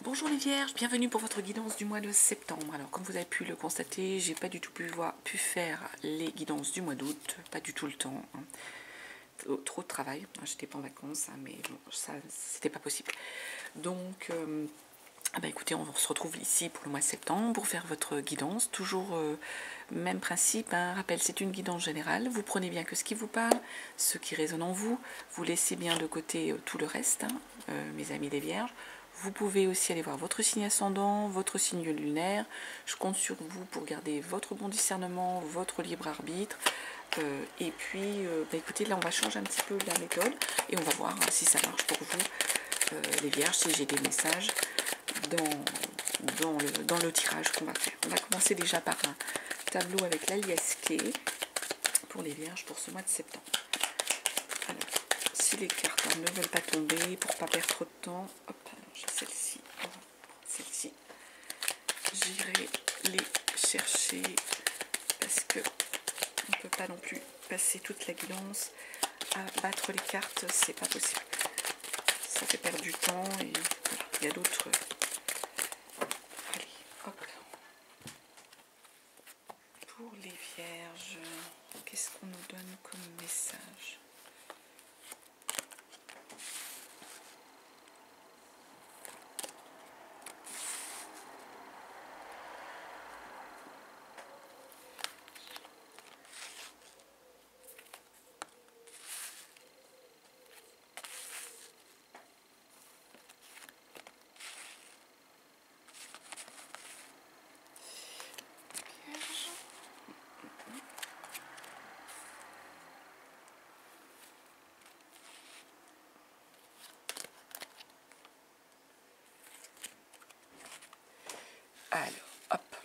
Bonjour les vierges, bienvenue pour votre guidance du mois de septembre. Alors comme vous avez pu le constater, j'ai pas du tout pu faire les guidances du mois d'août, pas du tout le temps. Trop de travail, j'étais pas en vacances, mais bon, ça c'était pas possible. Donc écoutez, on se retrouve ici pour le mois de septembre pour faire votre guidance. Toujours même principe, rappel, c'est une guidance générale. Vous prenez bien que ce qui vous parle, ce qui résonne en vous. Vous laissez bien de côté tout le reste, mes amis les vierges. Vous pouvez aussi aller voir votre signe ascendant, votre signe lunaire. Je compte sur vous pour garder votre bon discernement, votre libre arbitre. Et puis, écoutez, là on va changer un petit peu la méthode et on va voir si ça marche pour vous, les vierges, si j'ai des messages dans le tirage qu'on va faire. On va commencer déjà par un tableau avec l'alias clé pour les vierges pour ce mois de septembre. Alors, si les cartes ne veulent pas tomber, pour ne pas perdre trop de temps, hop, j'ai celle-ci, celle-ci, j'irai les chercher parce que on ne peut pas non plus passer toute la guidance à battre les cartes, c'est pas possible. Ça fait perdre du temps et voilà, il y a d'autres. Allez, hop. Pour les vierges, qu'est-ce qu'on nous donne comme message ? Alors, hop.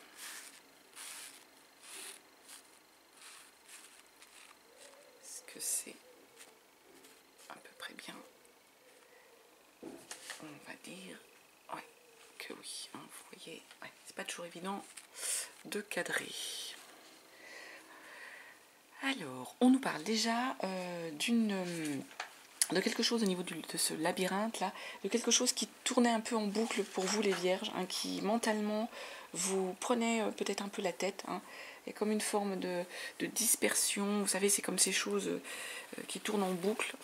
Est-ce que c'est à peu près bien? On va dire ouais, que oui. Vous voyez, ouais, c'est pas toujours évident de cadrer. Alors, on nous parle déjà de quelque chose au niveau de ce labyrinthe là, de quelque chose qui tournait un peu en boucle pour vous les vierges, qui mentalement vous prenait peut-être un peu la tête, et comme une forme de dispersion. Vous savez, c'est comme ces choses qui tournent en boucle,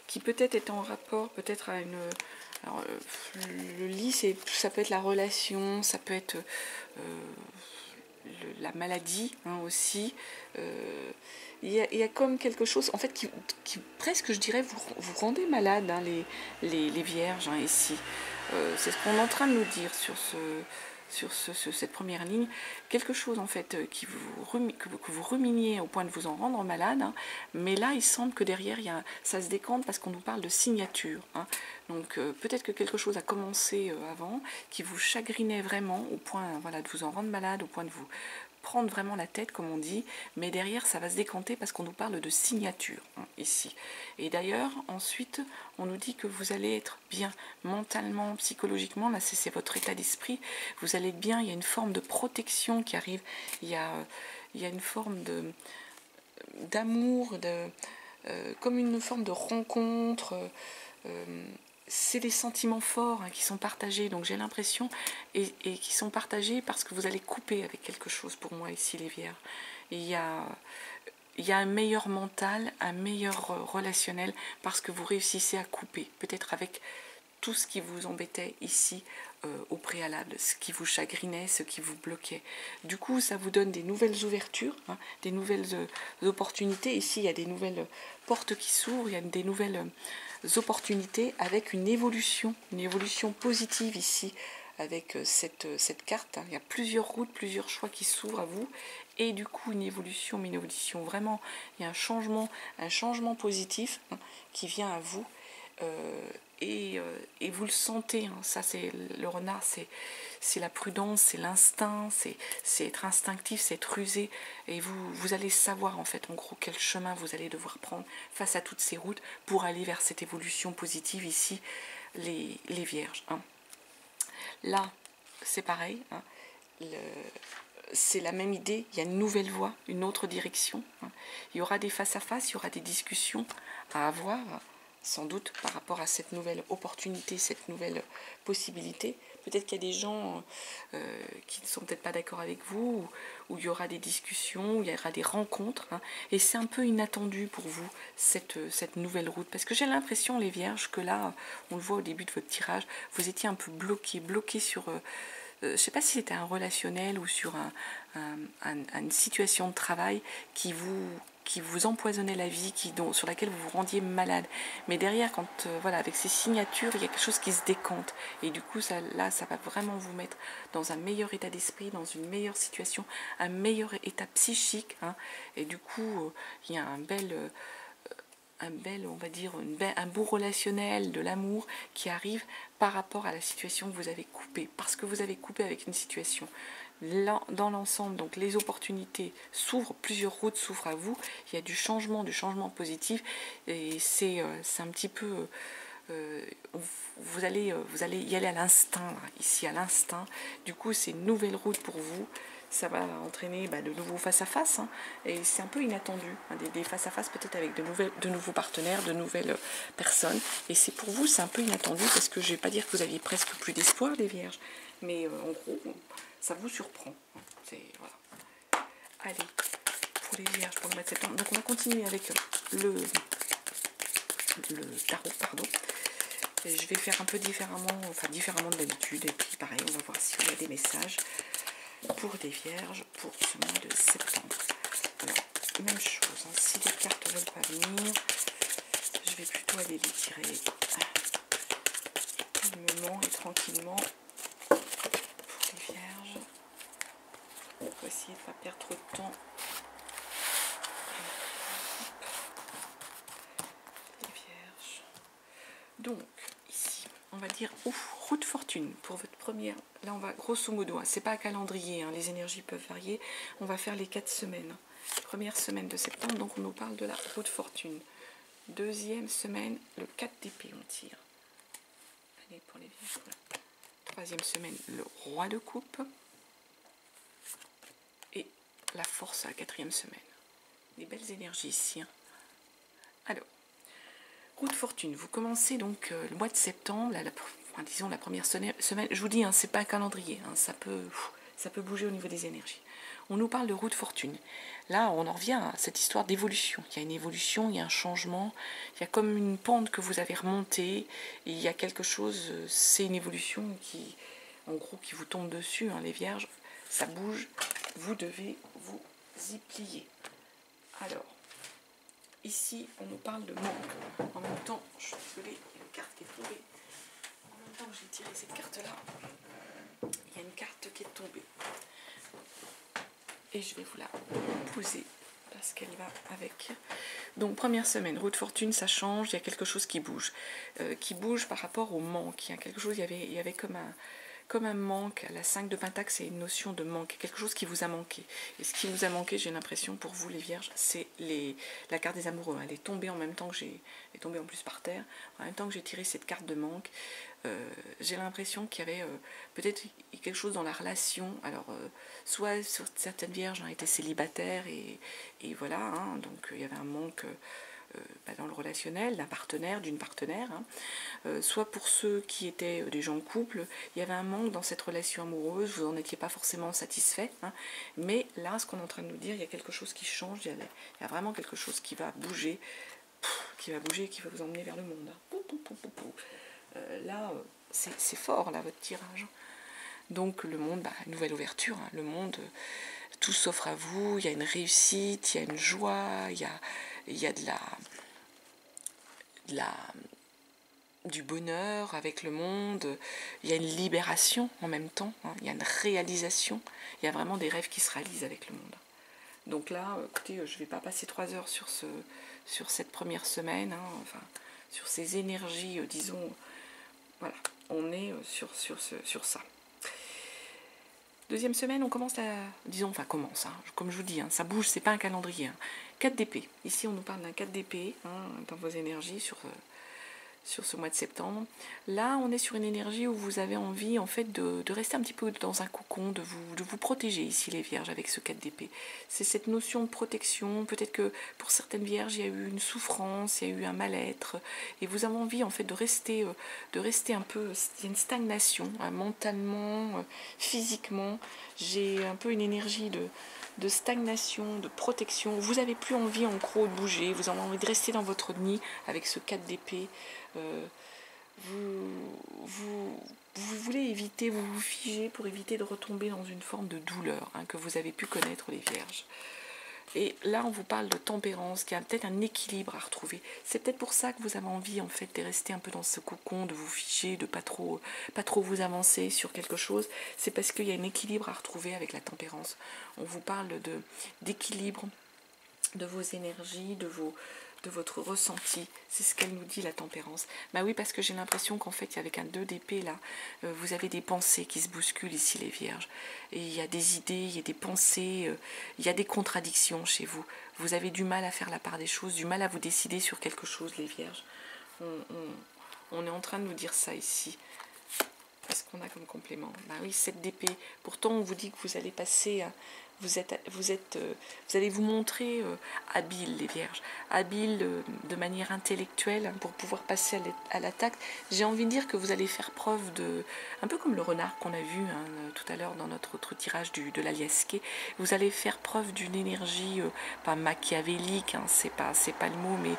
qui peut-être est en rapport peut-être à une... Alors, le lit, ça peut être la relation, ça peut être la maladie aussi. Il y a comme quelque chose en fait qui presque, je dirais, vous rendez malade, les vierges, ici. C'est ce qu'on est en train de nous dire sur cette première ligne. Quelque chose en fait que vous ruminiez au point de vous en rendre malade, mais là il semble que derrière ça se décante parce qu'on nous parle de signature. Donc peut-être que quelque chose a commencé avant, qui vous chagrinait vraiment au point de vous en rendre malade, au point de vous prendre vraiment la tête, comme on dit, mais derrière ça va se décanter parce qu'on nous parle de signature ici. Et d'ailleurs ensuite on nous dit que vous allez être bien mentalement, psychologiquement, là c'est votre état d'esprit, vous allez être bien, il y a une forme de protection qui arrive, il y a une forme d'amour, comme une forme de rencontre. C'est des sentiments forts qui sont partagés, donc j'ai l'impression, et qui sont partagés parce que vous allez couper avec quelque chose pour moi ici les vierges. Il y a un meilleur mental, un meilleur relationnel parce que vous réussissez à couper, peut-être avec tout ce qui vous embêtait ici au préalable, ce qui vous chagrinait, ce qui vous bloquait. Du coup, ça vous donne des nouvelles ouvertures, des nouvelles opportunités. Ici, il y a des nouvelles portes qui s'ouvrent, il y a des nouvelles opportunités avec une évolution positive ici, avec cette carte. Il y a plusieurs routes, plusieurs choix qui s'ouvrent à vous, et du coup une évolution, mais une évolution vraiment, il y a un changement positif qui vient à vous. Et vous le sentez, ça c'est le renard, c'est la prudence, c'est l'instinct, c'est être instinctif, c'est être rusé, et vous allez savoir en fait en gros quel chemin vous allez devoir prendre face à toutes ces routes pour aller vers cette évolution positive ici, les vierges. Là c'est pareil, c'est la même idée, il y a une nouvelle voie, une autre direction, il y aura des face à face, il y aura des discussions à avoir, sans doute par rapport à cette nouvelle opportunité, cette nouvelle possibilité. Peut-être qu'il y a des gens qui ne sont peut-être pas d'accord avec vous, où il y aura des discussions, où il y aura des rencontres, hein, et c'est un peu inattendu pour vous, cette nouvelle route. Parce que j'ai l'impression, les Vierges, que là, on le voit au début de votre tirage, vous étiez un peu bloqué sur... je ne sais pas si c'était un relationnel ou sur une situation de travail qui vous empoisonnait la vie, sur laquelle vous vous rendiez malade. Mais derrière, voilà, avec ces signatures, il y a quelque chose qui se décante. Et du coup, ça va vraiment vous mettre dans un meilleur état d'esprit, dans une meilleure situation, un meilleur état psychique. Hein. Et du coup, il y a on va dire, un beau relationnel, de l'amour qui arrive par rapport à la situation que vous avez coupée, parce que vous avez coupé avec une situation. Là, dans l'ensemble, donc les opportunités s'ouvrent, plusieurs routes s'ouvrent à vous, il y a du changement positif, et c'est un petit peu... vous allez y aller à l'instinct, ici à l'instinct. Du coup, c'est une nouvelle route pour vous. Ça va entraîner de nouveaux face-à-face, hein, et c'est un peu inattendu, hein, des face-à-face peut-être avec de nouveaux partenaires, de nouvelles personnes. Et c'est pour vous, c'est un peu inattendu, parce que je ne vais pas dire que vous aviez presque plus d'espoir, les Vierges, mais en gros, ça vous surprend. Voilà. Allez, pour les Vierges, pour le mois de septembre. Donc on va continuer avec le tarot, pardon. Et je vais faire un peu différemment de d'habitude. Et puis pareil, on va voir s'il y a des messages pour des Vierges pour ce mois de septembre. Alors, même chose, hein, si les cartes ne veulent pas venir, je vais plutôt aller les tirer calmement et tranquillement pour les Vierges. On va essayer de ne pas perdre trop de temps. Les Vierges. Donc, ici, on va dire route fortune pour votre première. Là, on va grosso modo, hein, c'est pas un calendrier, hein, les énergies peuvent varier. On va faire les 4 semaines. Première semaine de septembre, donc on nous parle de la route fortune. Deuxième semaine, le 4 d'épée, on tire. Allez, pour les Vierges, voilà. Troisième semaine, le roi de coupe. Et la force à la 4e semaine. Des belles énergies ici. Hein. Alors, route fortune, vous commencez donc le mois de septembre, disons la première semaine. Je vous dis, hein, c'est pas un calendrier, hein, ça peut bouger au niveau des énergies. On nous parle de route fortune. Là, on en revient à cette histoire d'évolution. Il y a une évolution, il y a un changement, il y a comme une pente que vous avez remontée, et il y a quelque chose, c'est une évolution en gros, qui vous tombe dessus, hein, les Vierges. Ça bouge, vous devez vous y plier. Alors, ici, on nous parle de manque. En même temps, je suis désolée, il y a une carte qui est tombée. En même temps que j'ai tiré cette carte-là, il y a une carte qui est tombée. Et je vais vous la poser parce qu'elle va avec. Donc, première semaine, route fortune, ça change, il y a quelque chose qui bouge. Qui bouge par rapport au manque. Il y a quelque chose, il y avait comme un manque. La 5 de Pentacle, c'est une notion de manque, quelque chose qui vous a manqué. Et ce qui vous a manqué, j'ai l'impression, pour vous les Vierges, c'est la carte des amoureux. Elle est tombée en même temps que elle est tombée en plus par terre, en même temps que j'ai tiré cette carte de manque. J'ai l'impression qu'il y avait peut-être quelque chose dans la relation. Alors, soit sur certaines Vierges ont été célibataires et voilà, hein, donc il y avait un manque dans le relationnel, d'un partenaire, d'une partenaire, hein. Soit pour ceux qui étaient des gens en couple, il y avait un manque dans cette relation amoureuse, vous n'en étiez pas forcément satisfait, hein. Mais là, ce qu'on est en train de nous dire, il y a quelque chose qui change, il y a vraiment quelque chose qui va bouger, qui va vous emmener vers le monde. Là, c'est fort, là, votre tirage. Donc le monde, nouvelle ouverture, hein, le monde, tout s'offre à vous, il y a une réussite, il y a une joie, il y a du bonheur avec le monde, il y a une libération en même temps, hein, il y a une réalisation, il y a vraiment des rêves qui se réalisent avec le monde. Donc là, écoutez, je ne vais pas passer 3 heures sur cette première semaine, hein, enfin, sur ces énergies, disons, voilà, on est sur ça. Deuxième semaine, on commence comme je vous dis, hein, ça bouge, c'est pas un calendrier. Hein. 4 d'épée. Ici, on nous parle d'un 4 d'épée, hein, dans vos énergies, sur ce mois de septembre. Là, on est sur une énergie où vous avez envie en fait de rester un petit peu dans un cocon, de vous protéger ici les vierges avec ce 4 d'épée. C'est cette notion de protection. Peut-être que pour certaines vierges, il y a eu une souffrance, il y a eu un mal-être, et vous avez envie en fait de rester un peu, il y a une stagnation, hein, mentalement, physiquement. J'ai un peu une énergie de stagnation, de protection. Vous n'avez plus envie en gros de bouger, vous avez envie de rester dans votre nid avec ce 4 d'épée. Vous voulez éviter, vous vous figez pour éviter de retomber dans une forme de douleur, hein, que vous avez pu connaître les vierges. Et là, on vous parle de tempérance, qui a peut-être un équilibre à retrouver. C'est peut-être pour ça que vous avez envie, en fait, de rester un peu dans ce cocon, de vous figer, de pas trop vous avancer sur quelque chose. C'est parce qu'il y a un équilibre à retrouver avec la tempérance. On vous parle d'équilibre de vos énergies, de votre ressenti. C'est ce qu'elle nous dit, la tempérance. Bah oui, parce que j'ai l'impression qu'en fait, avec un 2 d'épée, là, vous avez des pensées qui se bousculent ici, les vierges. Et il y a des idées, il y a des pensées, il y a des contradictions chez vous. Vous avez du mal à faire la part des choses, du mal à vous décider sur quelque chose, les vierges. On est en train de nous dire ça ici. Qu'est-ce qu'on a comme complément? Bah oui, 7 d'épée. Pourtant, on vous dit que vous allez passer... Vous allez vous montrer habile, les vierges, habile de manière intellectuelle, hein, pour pouvoir passer à l'attaque. J'ai envie de dire que vous allez faire preuve de, un peu comme le renard qu'on a vu, hein, tout à l'heure dans notre autre tirage de l'Aliasqué, vous allez faire preuve d'une énergie, pas machiavélique, hein, c'est pas le mot, mais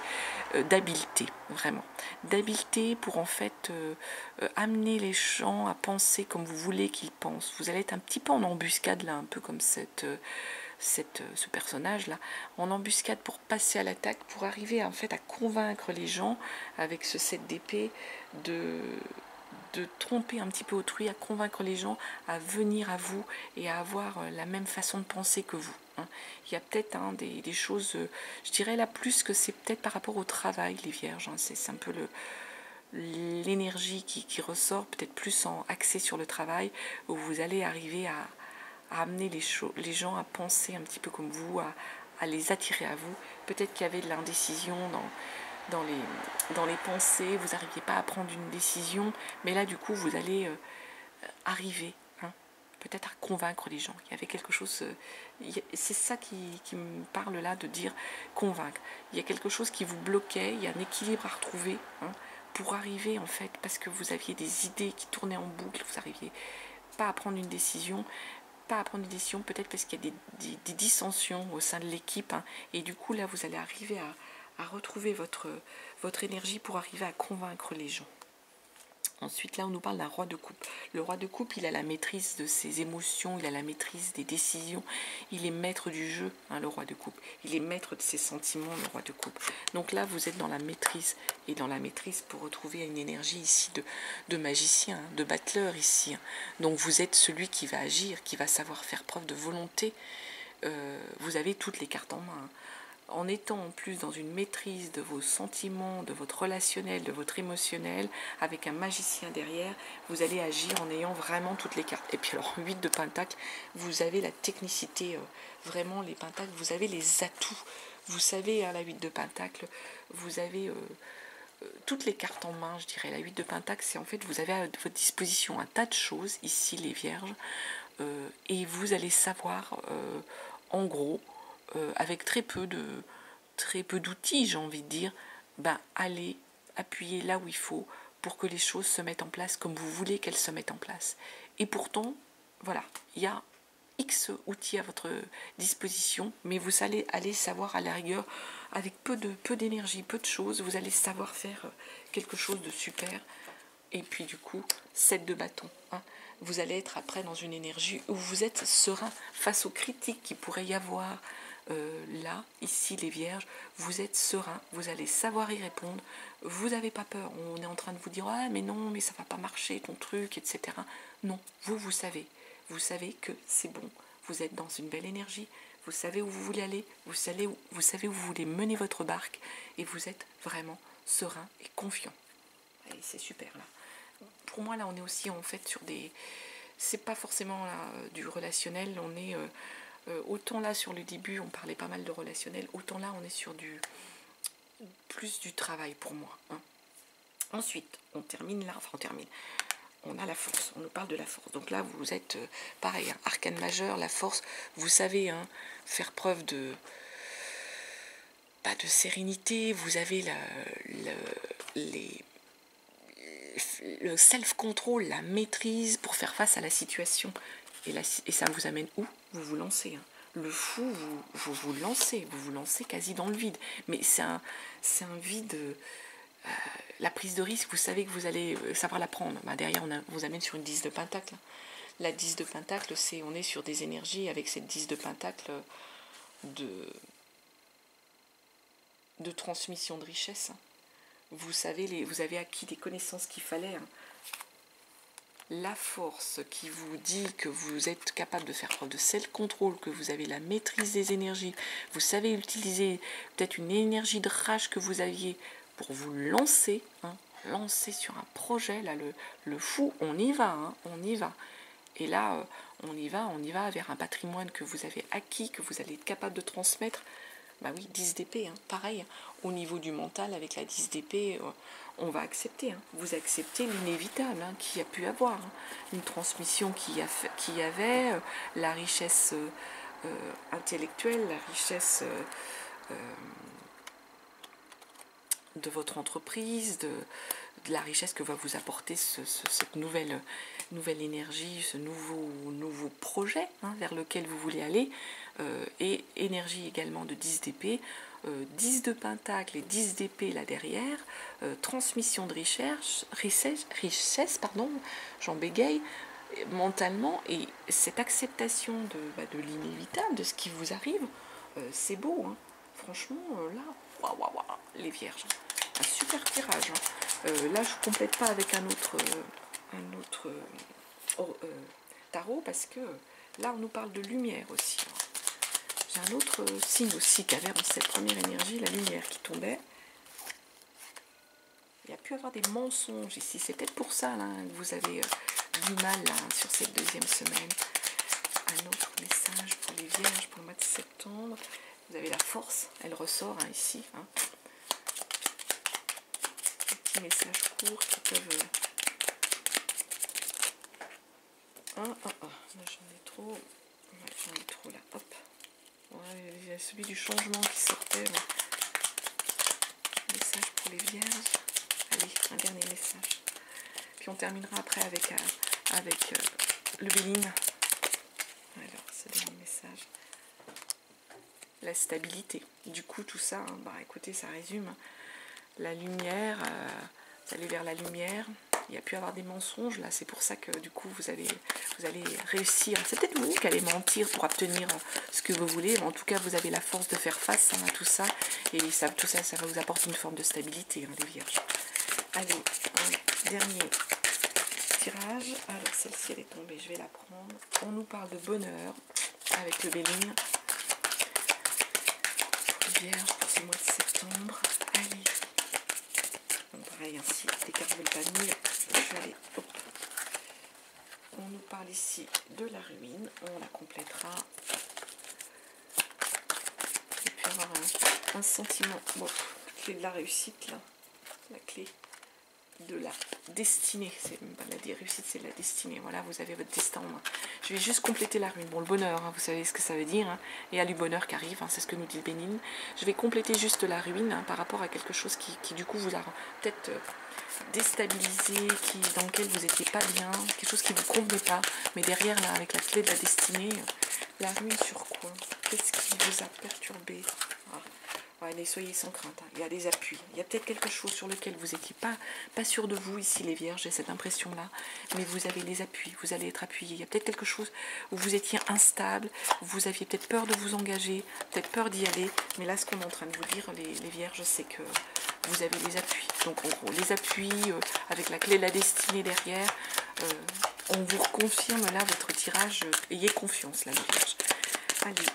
d'habileté, vraiment. D'habileté pour en fait amener les gens à penser comme vous voulez qu'ils pensent. Vous allez être un petit peu en embuscade là, un peu comme ce personnage là, en embuscade pour passer à l'attaque, pour arriver en fait à convaincre les gens avec ce 7 d'épée de tromper un petit peu autrui, à convaincre les gens à venir à vous et à avoir la même façon de penser que vous. Hein. Il y a peut-être des choses, je dirais là plus que c'est peut-être par rapport au travail, les vierges. Hein. C'est un peu l'énergie qui ressort, peut-être plus axée sur le travail, où vous allez arriver à amener les gens à penser un petit peu comme vous, à les attirer à vous. Peut-être qu'il y avait de l'indécision dans les pensées, vous n'arriviez pas à prendre une décision, mais là du coup vous allez arriver, hein, peut-être à convaincre les gens. Il y avait quelque chose, c'est ça qui me parle là, de dire convaincre. Il y a quelque chose qui vous bloquait, il y a un équilibre à retrouver, hein, pour arriver en fait, parce que vous aviez des idées qui tournaient en boucle, vous n'arriviez pas à prendre une décision, peut-être parce qu'il y a des dissensions au sein de l'équipe, hein, et du coup là vous allez arriver à retrouver votre énergie pour arriver à convaincre les gens. Ensuite, là, on nous parle d'un roi de coupe. Le roi de coupe, il a la maîtrise de ses émotions, il a la maîtrise des décisions, il est maître du jeu, hein, le roi de coupe. Il est maître de ses sentiments, le roi de coupe. Donc là, vous êtes dans la maîtrise. Et dans la maîtrise, pour retrouver une énergie ici de magicien, hein, de battleur ici. Hein. Donc vous êtes celui qui va agir, qui va savoir faire preuve de volonté. Vous avez toutes les cartes en main. Hein. En étant en plus dans une maîtrise de vos sentiments, de votre relationnel, de votre émotionnel, avec un magicien derrière, vous allez agir en ayant vraiment toutes les cartes. Et puis alors, 8 de pentacle, vous avez la technicité, vraiment les pentacles, vous avez les atouts. Vous savez, hein, la 8 de pentacle, vous avez toutes les cartes en main, je dirais. La 8 de pentacle, c'est en fait, vous avez à votre disposition un tas de choses, ici les vierges, et vous allez savoir, en gros, avec très peu d'outils, j'ai envie de dire, allez appuyer là où il faut pour que les choses se mettent en place comme vous voulez qu'elles se mettent en place. Et pourtant, voilà, il y a X outils à votre disposition, mais vous allez savoir à la rigueur, avec peu d'énergie, peu de choses, vous allez savoir faire quelque chose de super. Et puis du coup, 7 de bâton. Hein. Vous allez être après dans une énergie où vous êtes serein face aux critiques qu'il pourrait y avoir. Là, ici les vierges, vous êtes serein, vous allez savoir y répondre, vous n'avez pas peur. On est en train de vous dire ah mais non, mais ça va pas marcher ton truc, etc. Non, vous savez que c'est bon, vous êtes dans une belle énergie, vous savez où vous voulez aller, vous savez où vous voulez mener votre barque, et vous êtes vraiment serein et confiant. Et c'est super là. Pour moi là, on est aussi en fait sur des, c'est pas forcément là, du relationnel, on est autant là sur le début on parlait pas mal de relationnel, autant là on est sur plus du travail pour moi. Hein. Ensuite, on termine là, enfin on termine. On a la force, on nous parle de la force. Donc là, vous êtes, pareil, hein, arcane majeur, la force, vous savez, hein, faire preuve de sérénité, vous avez le self-control, la maîtrise pour faire face à la situation. Et ça vous amène où? Vous vous lancez. Hein. Le fou, vous lancez quasi dans le vide. Mais c'est un vide... la prise de risque, vous savez que vous allez savoir la prendre. Derrière, on vous amène sur une 10 de pentacle. La 10 de pentacle, on est sur des énergies avec cette 10 de pentacle de transmission de richesse. Vous savez, vous avez acquis des connaissances qu'il fallait. Hein. La force qui vous dit que vous êtes capable de faire preuve de self-control, que vous avez la maîtrise des énergies, vous savez utiliser peut-être une énergie de rage que vous aviez pour vous lancer, hein, lancer sur un projet, là, le fou, on y va, hein, on y va. Et là, on y va vers un patrimoine que vous avez acquis, que vous allez être capable de transmettre. Bah oui, 10 d'épée, hein, pareil, au niveau du mental, avec la 10 d'épée, on va accepter. Hein. Vous acceptez l'inévitable hein, qu'il y a pu avoir. Hein. Une transmission qui y avait, la richesse intellectuelle, la richesse de votre entreprise, de la richesse que va vous apporter cette nouvelle énergie, ce nouveau projet hein, vers lequel vous voulez aller, et énergie également de 10 d'épée, 10 de pentacle et 10 d'épée là derrière, transmission de richesse, pardon, j'en bégaye, mentalement, et cette acceptation de l'inévitable, de ce qui vous arrive, c'est beau, hein. Franchement, là, waouh, les vierges, un super tirage. Hein. Là, je ne complète pas avec un autre tarot, parce que là, on nous parle de lumière aussi. J'ai un autre signe aussi qui avait dans cette première énergie, la lumière qui tombait. Il y a pu avoir des mensonges ici. C'est peut-être pour ça là, que vous avez du mal là, sur cette deuxième semaine. Un autre message pour les vierges pour le mois de septembre. Vous avez la force, elle ressort hein, ici. Hein. Des petits messages courts qui peuvent... Là, j'en ai trop. Ouais, j'en ai trop là. Hop. Ouais, il y a celui du changement qui sortait. Ouais. Message pour les vierges. Allez, un dernier message. Puis on terminera après avec le Béline. Alors, ce dernier message. La stabilité. Du coup, tout ça, hein, écoutez, ça résume. La lumière, vous allez vers la lumière. Il y a pu avoir des mensonges, là, c'est pour ça que du coup, vous allez réussir. C'est peut-être vous qui allez mentir pour obtenir ce que vous voulez, mais en tout cas, vous avez la force de faire face hein, à tout ça. Et tout ça, ça va vous apporter une forme de stabilité, hein, les vierges. Allez, un dernier tirage. Alors, celle-ci, elle est tombée, je vais la prendre. On nous parle de bonheur avec le Béline. Vierge pour ce mois de septembre. Allez. Donc pareil, ainsi, des cartes veulent pas venir. Je vais aller. Hop. On nous parle ici de la ruine. On la complétera. Et puis avoir un sentiment. Bon, clé de la réussite là. La clé de la destinée. C'est même pas la réussite, c'est la destinée. Voilà, vous avez votre destin en main. Je vais juste compléter la ruine. Bon, le bonheur, hein, vous savez ce que ça veut dire. Hein. Et il y a du bonheur qui arrive, hein, c'est ce que nous dit le Bénigne. Je vais compléter juste la ruine hein, par rapport à quelque chose qui du coup vous a peut-être déstabilisé, dans lequel vous n'étiez pas bien, quelque chose qui ne vous convenait pas. Mais derrière, là, avec la clé de la destinée, la ruine sur quoi? Qu'est-ce qui vous a perturbé? Ouais, soyez sans crainte, hein. Il y a des appuis. Il y a peut-être quelque chose sur lequel vous n'étiez pas sûr de vous ici, les vierges, j'ai cette impression-là. Mais vous avez les appuis, vous allez être appuyés. Il y a peut-être quelque chose où vous étiez instable, vous aviez peut-être peur de vous engager, peut-être peur d'y aller. Mais là, ce qu'on est en train de vous dire, les vierges, c'est que vous avez les appuis. Donc, en gros, les appuis avec la clé de la destinée derrière, on vous reconfirme là votre tirage. Ayez confiance, là, les vierges. Allez.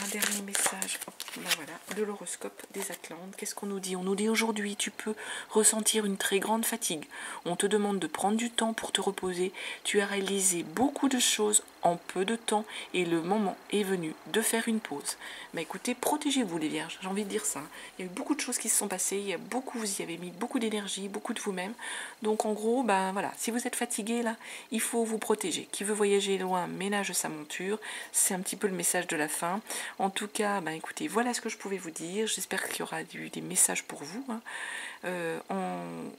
Un dernier message, voilà, de l'horoscope des Atlantes. Qu'est-ce qu'on nous dit? On nous dit aujourd'hui, tu peux ressentir une très grande fatigue. On te demande de prendre du temps pour te reposer. Tu as réalisé beaucoup de choses en peu de temps et le moment est venu de faire une pause. Mais écoutez, protégez-vous les vierges, j'ai envie de dire ça. Il y a eu beaucoup de choses qui se sont passées, il y a beaucoup, vous y avez mis beaucoup d'énergie, beaucoup de vous-même. Donc en gros, ben voilà, si vous êtes fatigué là, il faut vous protéger. Qui veut voyager loin, ménage sa monture. C'est un petit peu le message de la fin. En tout cas, ben écoutez, voilà ce que je pouvais vous dire. J'espère qu'il y aura eu des messages pour vous. Hein.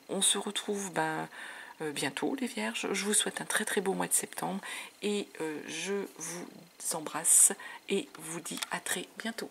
On se retrouve bientôt les vierges. Je vous souhaite un très très beau mois de septembre et je vous embrasse et vous dis à très bientôt.